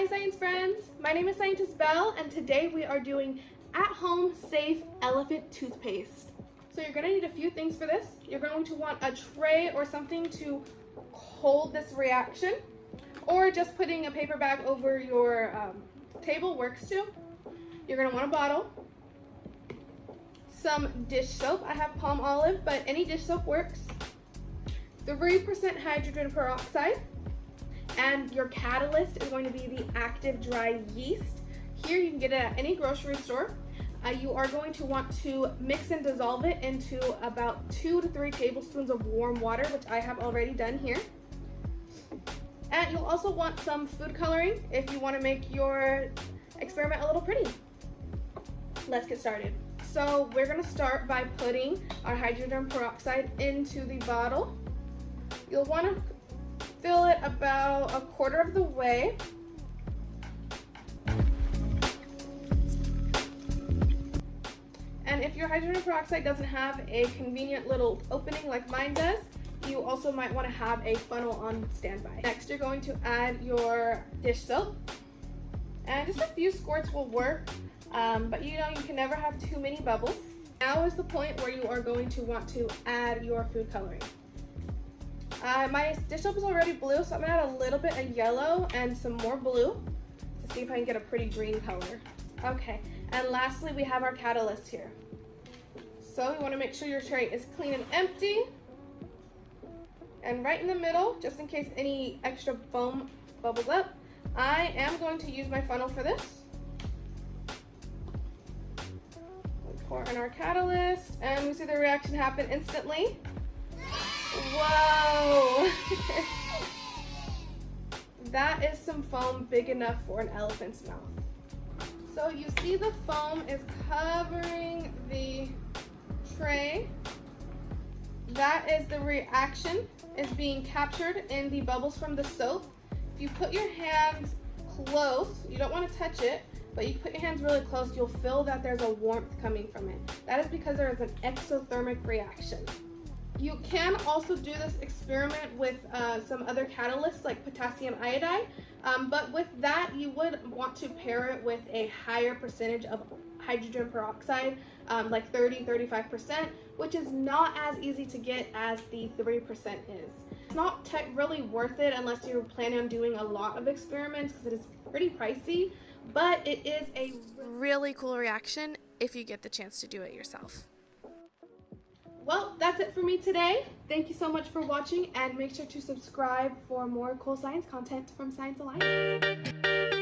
Hi science friends, my name is Scientist Belle and today we are doing at-home safe elephant toothpaste. So you're going to need a few things for this. You're going to want a tray or something to hold this reaction, or just putting a paper bag over your table works too. You're going to want a bottle, some dish soap. I have palm olive, but any dish soap works. 3% hydrogen peroxide. And your catalyst is going to be the active dry yeast. Here you can get it at any grocery store. You are going to want to mix and dissolve it into about 2 to 3 tablespoons of warm water, which I have already done here. And you'll also want some food coloring if you want to make your experiment a little pretty. Let's get started. So we're going to start by putting our hydrogen peroxide into the bottle. You'll want to fill it about 1/4 of the way. And if your hydrogen peroxide doesn't have a convenient little opening like mine does, you also might want to have a funnel on standby. Next, you're going to add your dish soap. And just a few squirts will work, but you know you can never have too many bubbles. Now is the point where you are going to want to add your food coloring. My dish soap is already blue, so I'm gonna add a little bit of yellow and some more blue to see if I can get a pretty green color. Okay, and lastly we have our catalyst here. So you wanna make sure your tray is clean and empty. And right in the middle, just in case any extra foam bubbles up, I am going to use my funnel for this. We pour in our catalyst and we see the reaction happen instantly. Whoa! That is some foam big enough for an elephant's mouth. So you see the foam is covering the tray. That is the reaction is being captured in the bubbles from the soap. If you put your hands close, you don't want to touch it, but you put your hands really close, you'll feel that there's a warmth coming from it. That is because there is an exothermic reaction. You can also do this experiment with some other catalysts like potassium iodide, but with that you would want to pair it with a higher percentage of hydrogen peroxide, like 30-35%, which is not as easy to get as the 3% is. It's not really worth it unless you're planning on doing a lot of experiments because it is pretty pricey, but it is a really cool reaction if you get the chance to do it yourself. Well, that's it for me today. Thank you so much for watching and make sure to subscribe for more cool science content from Science Alliance.